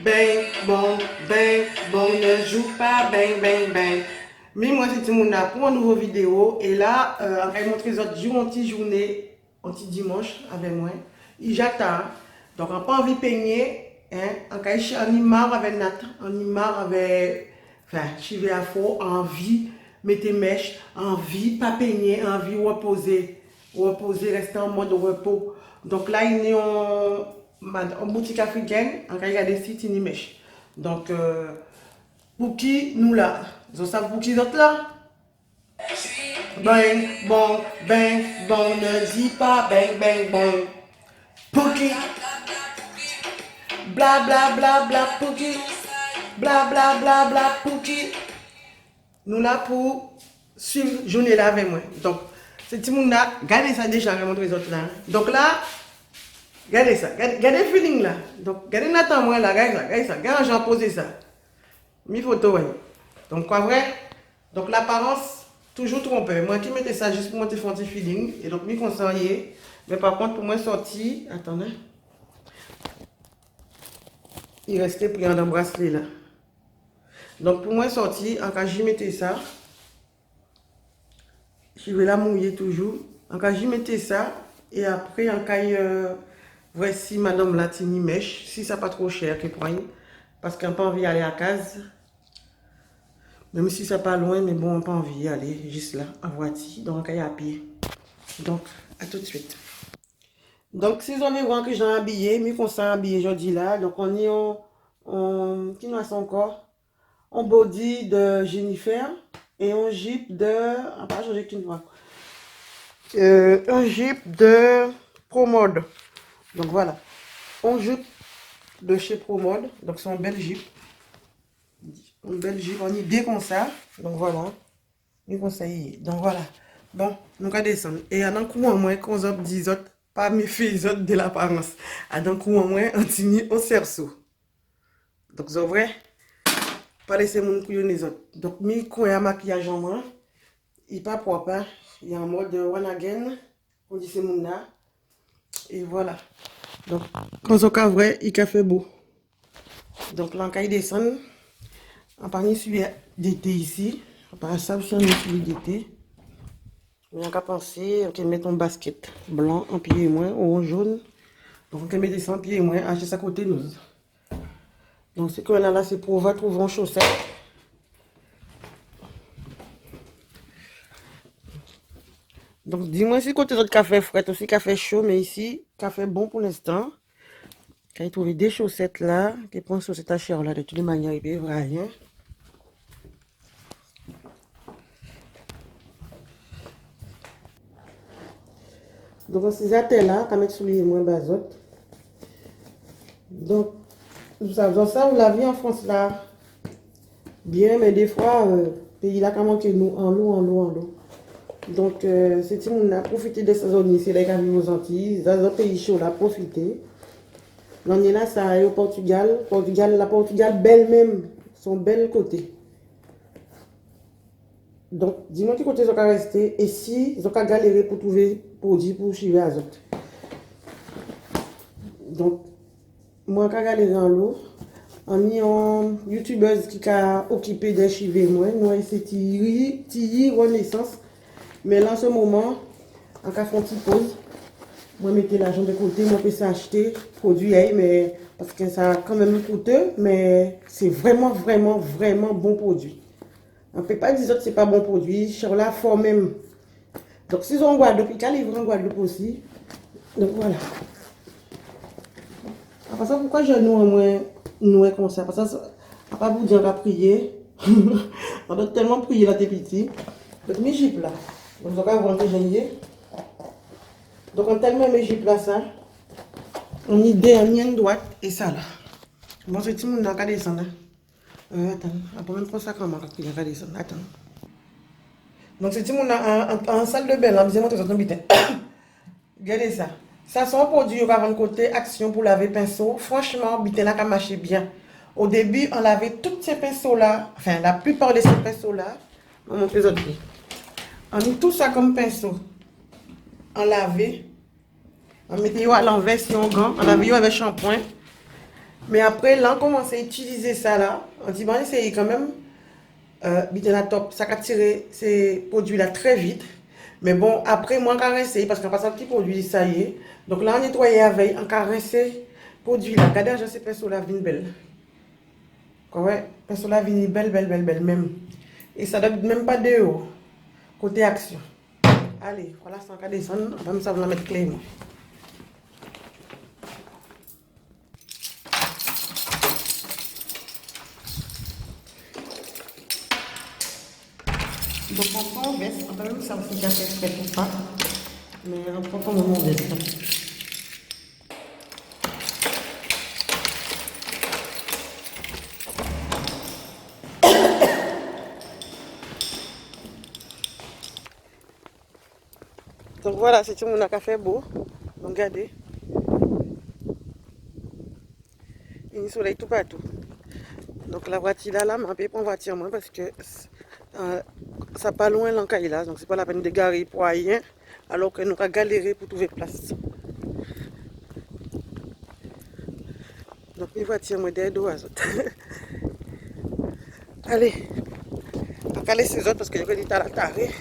bon, ne joue pas, bang. Mais moi, c'est tout le monde là pour une nouvelle vidéo. Et là, on va montrer les autres jours, une petite journée, un petit dimanche avec moi. Et j'attends. Donc, on n'a pas envie de peigner. Hein? On y marre avec Nathan, on y marre avec. Enfin, je vais à fond, envie, mettez mèches, envie, pas peigner, envie, reposer. Reposer, rester en mode repos. Donc là, il est en boutique africaine, on va regarder si tu mèche. Donc, pour qui nous là? Vous savez pour qui d'autres là? Bon, ne dis pas bon. Pour qui? Bla, pour qui? Bla, pour qui? Nous là pour suivre journée là avec moi. Donc, ce petit monde là, regardez ça déjà, je vais montrer les autres là. Donc là, regardez ça, regardez le feeling là. Donc, regardez Nathan moi là, regardez ça, regardez j'ai posé ça. Mes photos, ouais. Donc, quoi vrai? Donc, l'apparence, toujours trompée. Moi qui mettais ça juste pour monter un petit feeling. Et donc, m'y conseiller. Mais par contre, pour moi, sorti, attendez. Il restait pris en bracelet là. Donc, pour moi, sorti, en cas j'y mettais ça, je vais la mouiller toujours. En cas j'y mettais ça, et après, en cas, voici madame la tini mèche, si ça pas trop cher, que prenne. Parce qu'on n'a pas envie d'aller à case. Même si c'est pas loin, mais bon, on n'a pas envie d'y aller, juste là, en voiture, donc à pied. Donc, à tout de suite. Donc, si vous avez voir que j'ai habillé, mais qu'on s'est habillé aujourd'hui là, donc on est qui nous a encore? En body de Jennifer et un jeep de, ah pas changer qui nous a. Un jeep de ProMode. Donc voilà, un jeep de chez ProMode, donc c'est un bel jeep. Une belle jeep, on y idée comme ça, donc voilà. Nous conseillons. Donc voilà. Bon, nous allons descendre. Et à un coup en moins, qu'on a 10 autres, pas mes filles autres de l'apparence. À un coup en moins, on tient au cerceau. Donc c'est vrai, pas laisser mon couillon les autres. Donc, mes coins à maquillage en moi, il n'est pas propre. Hein? Il est en mode one again. On dit c'est mon là. Et voilà. Donc, quand on est vrai, il a fait beau. Donc là, quand il descend, on parle celui d'été ici. On parle ça, celui d'été. On a qu'à penser, on peut mettre un basket blanc en pied et moins ou en jaune. Donc on peut mettre ça en pied et moins, acheter ça côté nous. Donc ce qu'on a là, c'est pour va trouver en chaussette. Donc dis-moi si côté d'autres café frais, aussi café chaud, mais ici, café bon pour l'instant. Quand il trouve des chaussettes là, qui prend chaussettes à cher là, de toutes les manières, il peut rien. Donc on ces attelles là, on mettre sous les moins basotes. Donc, dans ça, vous l'avez en France là, bien, mais des fois, pays là, comment que nous, en l'eau. Donc, c'est si on a profité de ces zones ici, là, quand on aux Antilles, dans un pays chaud, on a profité. On est là, ça est au Portugal. La Portugal, belle même, son bel côté. Donc, dis-moi qui côté ils ont resté, et si ils ont galéré pour trouver produit pour chiver à autres. Donc, moi, quand galéré en l'eau, on y a une youtubeuse qui a occupé des chivés, moi, c'est Thierry Renaissance. Mais là, en ce moment, en cas de petite pause, moi, mettez l'argent de côté, moi, je peux acheter produit, mais parce que ça a quand même coûteux, mais c'est vraiment bon produit. On ne peut pas dire que c'est pas bon produit, sur la forme même. Donc, si on Guadeloupe, il y a livré en Guadeloupe aussi. Donc, voilà. Après ça, pourquoi je nous comme ça? Parce que, à part vous dire, on va prier. On doit tellement prier là, t'es petit. Donc, mes jupes là. Donc, on va voir que j'ai. Donc, on tellement mes jupes là, ça. On y dernière droite et ça là. Bon, c'est tout le monde qui a descendu. Attends, après même pas ça comment il a descendu. Attends. Donc, c'est tout le monde en salle de bain là. Disais-moi que ça tombe bien. Regardez ça. Ça, c'est un produit qui va vendre côté action pour laver pinceau. Franchement, bité là, ça marche bien. Au début, on lavait tous ces pinceaux là. Enfin, la plupart de ces pinceaux là. On va montrer les autres. On met tout ça comme pinceau. On lavait. On mettait à l'envers si on gant. On lavait avec shampoing. Mais après, là, on commence à utiliser ça là. On dit, bon, c'est quand même, bite la top. Ça a tiré ces produits-là très vite. Mais bon, après, moi, on a rincé parce qu'on passe un petit produit, ça y est. Donc là, on nettoyait avec, on a rincé produit-là. Regardez, je sais pas si la vigne belle. Ouais, parce que la vigne est belle, belle, belle, belle même. Et ça donne même pas de haut. Côté action. Allez, voilà, ça va descendre. Comme ça, on va mettre clé. Donc, on baisse. On peut même savoir si j'ai fait ou pas. Mais on prend comme on baisse. Donc voilà, c'est tout mon café beau. Donc regardez. Il y a du soleil tout partout. Donc la voiture là, je vais prendre la voiture moi parce que ça pas loin l'encaille là. Donc c'est pas la peine de garer pour rien. Alors que nous avons galéré pour trouver place. Donc les voitures moi derrière deux autres. Allez. On va caler ces autres parce que je vais dire à la tarée.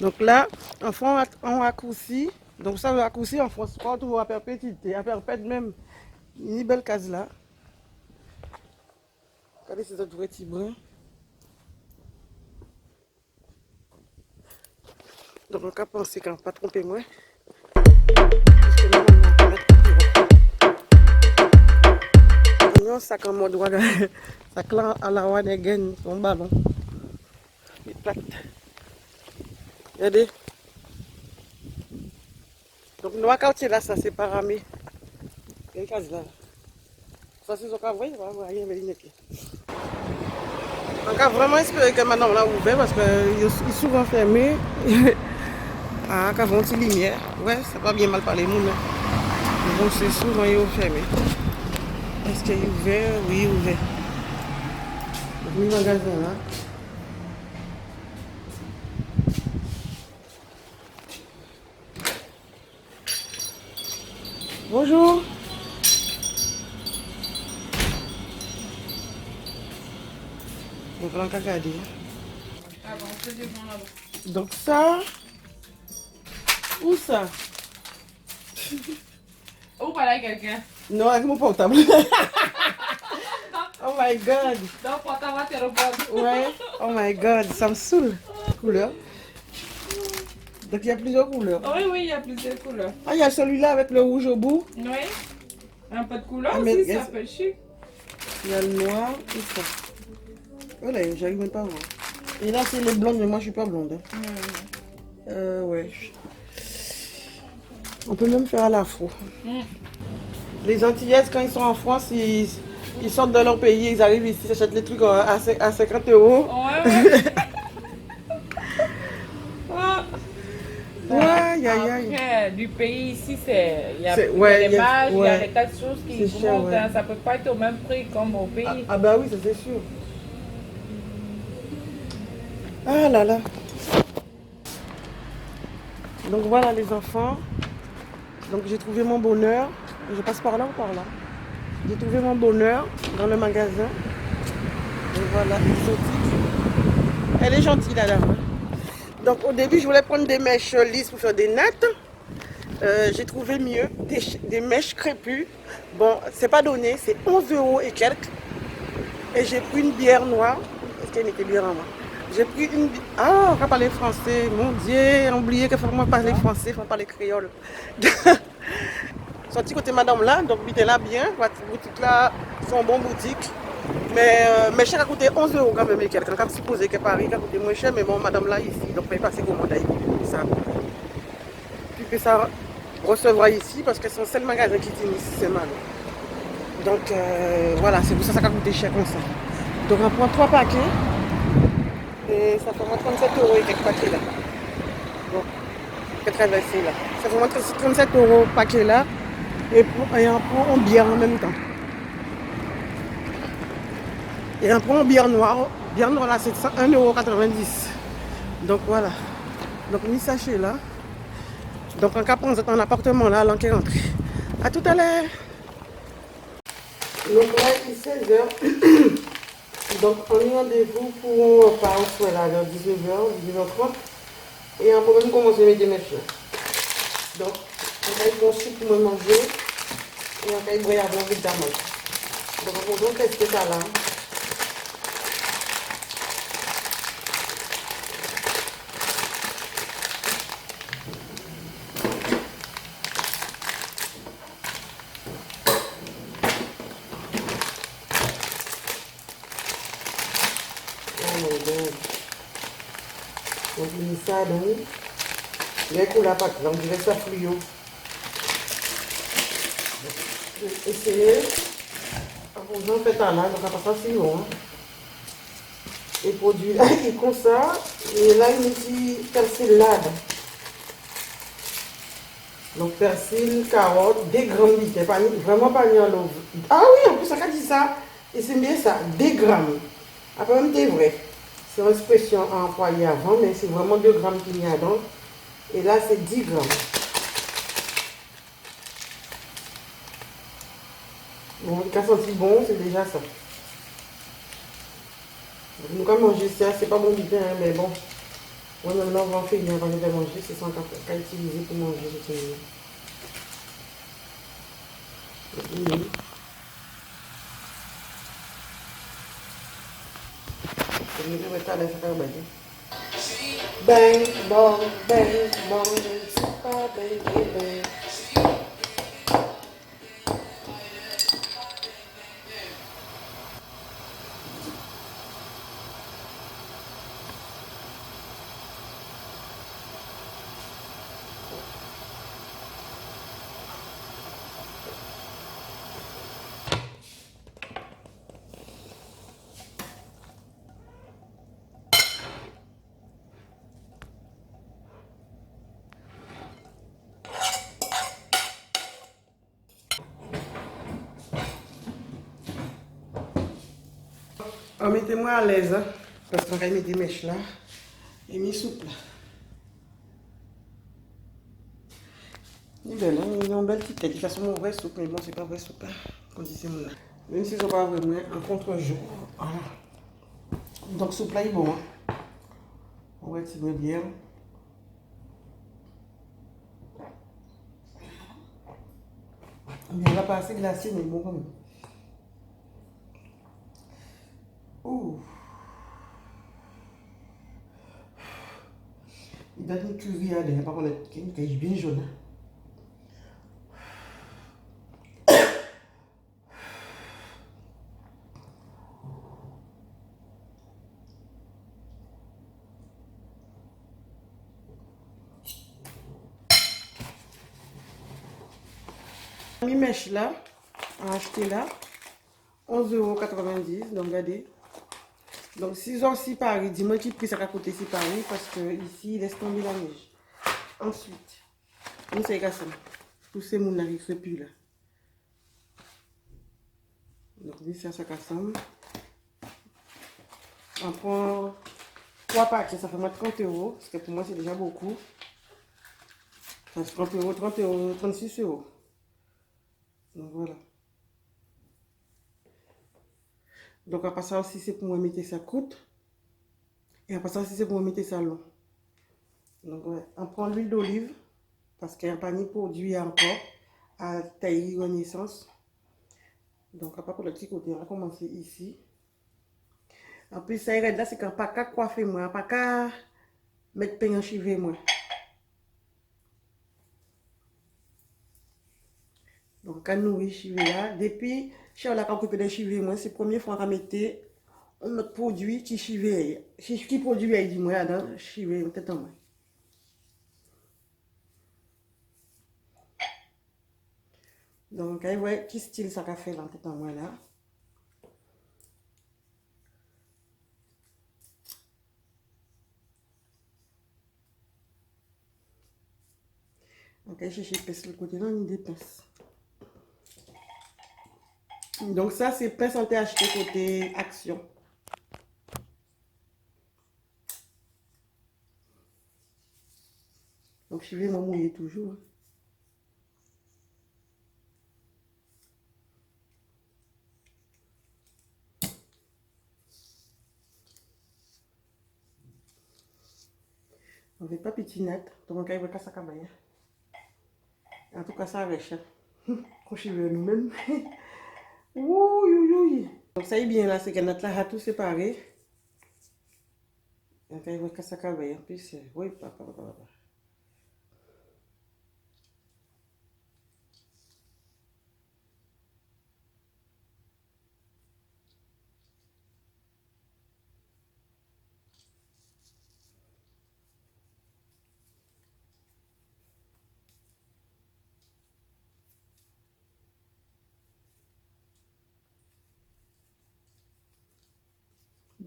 Donc là, en fond, on raccourci. Donc ça, le raccourci, en fond, pas toujours à perpétuité, à perpète même. Une belle case là. Regardez ces autres vrais petits bruns. Donc on va penser qu'on ne va pas tromper moi. Parce que normalement, on va mettre un sac en mode droit. Sac là à la one again, son ballon. Il est plate. Regardez. Donc nous avons quartier là, ça c'est paramé. Il y a une case là. Ça c'est ce qu'on voit, on va rien mais on a vraiment espéré que madame l'a ouvert parce qu'il est souvent fermé. Ah, quand on a une lumière. Ouais, c'est pas bien mal parler, nous. Mais bon, c'est souvent fermé. Est-ce qu'il est ouvert? Oui, il est ouvert. Donc, le magasin là. Bonjour. Donc, on va regarder. Ah bon, c'est devant là-bas. Donc, ça. Où ça? Oh, voilà quelqu'un. Non, avec mon portable. Oh my god. Donc, portable à te Ouais. Oh my god, ça me saoule. Couleur. Donc, il y a plusieurs couleurs. Oui, oui, il y a plusieurs couleurs. Ah, il y a celui-là avec le rouge au bout. Oui. Un peu de couleur Ah, mais aussi, yes. ça fait chic. Il y a le noir et ça. Voilà, j'arrive même pas à voir. Et là, c'est les blondes, mais moi, je suis pas blonde. Ouais. On peut même faire à l'afro. Les Antillaises, quand ils sont en France, ils sortent de leur pays, ils arrivent ici, ils achètent les trucs à 50 euros. Ouais, ouais. Aïe, aïe, aïe. Après, du pays ici, il y a C'est- il y a ouais, les il y a- marges, il y a ouais. les tas de choses qui C'est cher, montent. ouais. Hein. Ça peut pas être au même prix comme au pays. Ah bah oui, ça c'est sûr. Ah là là. Donc voilà les enfants. Donc j'ai trouvé mon bonheur. Je passe par là ou par là? J'ai trouvé mon bonheur dans le magasin. Et voilà, exotique. Elle est gentille la dame. Donc au début je voulais prendre des mèches lisses pour faire des nattes. J'ai trouvé mieux, des mèches crépues. Bon, c'est pas donné, c'est 11 euros et quelques. Et j'ai pris une bière noire. Est-ce qu'elle était bière en moi? J'ai pris une bière. Ah, on va parler français. Mon Dieu, j'ai oublié qu'il faut moi parler français, il faut parler créole. Sorti côté madame là, donc bite là bien. Votre boutique là, sont bonnes boutiques. Mais mes chèques a coûté 11 euros quand même. Et quelqu'un a supposé que Paris a coûté moins cher, mais bon, madame là ici, donc je vais passer commande à ça. Puis que ça recevra ici parce que c'est le seul magasin qui est ici, c'est mal. Donc voilà, c'est pour ça que ça a coûté cher comme ça. Donc on prend 3 paquets et ça fait moins 37 euros et quelques paquets là. Bon, je vais traverser là. Ça fait moins 37 euros paquet là et on prend en bière en même temps. Et on prend en bière noire. Bière noire là c'est 1,90 €. Donc voilà. Donc mis sachet là. Donc en cas prendre un appartement là, l'enquête rentrée. À tout à l'heure. Donc là, il est 16h. Donc on est rendez-vous pour un repas au soir là, vers 19h, 19h30. Et on peut même commencer à mettre des mèches là. Donc, on va y penser pour me manger. Et on va y boire avant vite d'amande. Donc on va tester ça là. Oh my god. Donc il met ça donc. Il est cool la pâte, là on dirait ça fluo. Essayez. En fait là, donc on va pas si bon. Hein. Et produit là, il est comme ça. Et là il met petit persil là. Donc persil, carotte, des grammes vite, vraiment pas mis en l'eau. Ah oui, en plus ça dit ça. Et c'est bien ça, des grammes. Après même c'est vrai. C'est une expression employée avant, mais c'est vraiment 2 grammes qu'il y a dedans. Et là c'est 10 grammes. Bon, le cas senti bon, c'est déjà ça. Donc, nous quand manger ça, c'est pas bon du tout, hein, mais bon. Moi maintenant on va en finir quand je vais manger, c'est sans qu'à utiliser pour manger. Bang, bang, bang, super bang, bang. Oh, mettez-moi à l'aise, hein, parce qu'on va mettre des mèches là et mes soupes là. Il est belle, hein? Il a une belle petite tête. De toute façon, mon vrai soupe, mais bon, c'est pas vrai soupe, hein, qu'on dit c'est mon là. Même si c'est pas vraiment un contre-jour. Voilà. Donc, soupe là, il est bon. Hein? On va tirer bien. Il n'est pas assez glacé, mais bon, quand même. Ouh. Il donne une curie à l'air, par contre, il est bien jaune. Hein? Mes mèches là, à acheter là, 11,90 €. Donc, regardez. Donc, 6 heures si Paris, dis-moi qui prix ça va coûter si Paris, parce que ici, il laisse tomber la neige. Ensuite, nous c'est ça. Tous ces mouns là qui ne plus là. Donc, oui, c'est ça qui ressemble. On prend 3 paquets, ça fait moins 30 €, parce que pour moi c'est déjà beaucoup. Ça fait 30 €, 30 €, 36 €. Donc voilà. Donc après ça aussi c'est pour moi mettre ça coûte. Et après ça aussi c'est pour moi mettre ça long. Donc ouais. On prend l'huile d'olive, parce qu'il n'y a pas ni produit encore à tailler Renaissance. Donc après pour le petit côté, on va commencer ici. En plus ça irait là, c'est qu'on pas qu'à coiffer moi, pas qu'à mettre pain en chivé moi. Donc, quand nous chivé là, depuis que on a coupé des chivés, moi, c'est la première fois qu'on mettre notre produit qui chivé, qui produit, dit moi, dans chivé, peut-être en moi. Donc, vous voyez qui style ça a fait là, peut-être en moi là. Donc, je cherche pince le côté là, il dépense. Donc, ça, c'est pince en acheté côté action. Donc, je vais me mouiller toujours. On veut pas petit net, donc on va casser ça cabaye. En tout cas, ça reste. Quand je vais nous-mêmes. Ouh. Donc ça est bien là, c'est que notre là a tout séparé. Donc il va casser ça cabaye. En plus, oui, papa.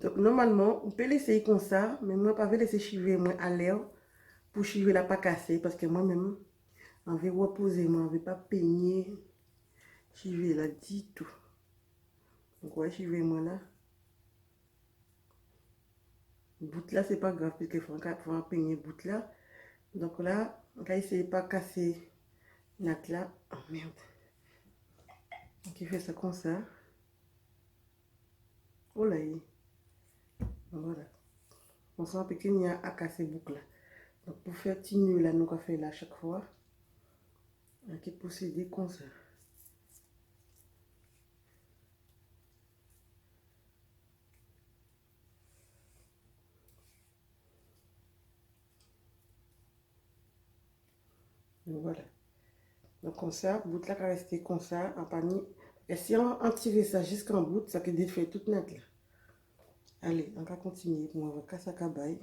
Donc normalement, on peut laisser comme ça, mais moi, pas vais laisser chiver moi à l'air pour chiver la pas casser parce que moi-même, on veut reposer, moi, on veut pas peigner chiver là du tout. Donc ouais, chiver moi là. Bout là, c'est pas grave parce qu'il faut peigner bout là. Donc là, on va essayer de pas casser notre là. Oh merde. Donc il fait ça comme ça. Oh là, voilà. On sent que il y a à casser boucle là. Donc pour faire petit nœud là, nous on fait là chaque fois. On va procéder comme ça. Donc voilà. Donc comme ça, bout là va rester comme ça en panier. Et si on tire ça jusqu'en bout, ça peut défaire toute net là. Allez, on va continuer. On va casser la cabaye.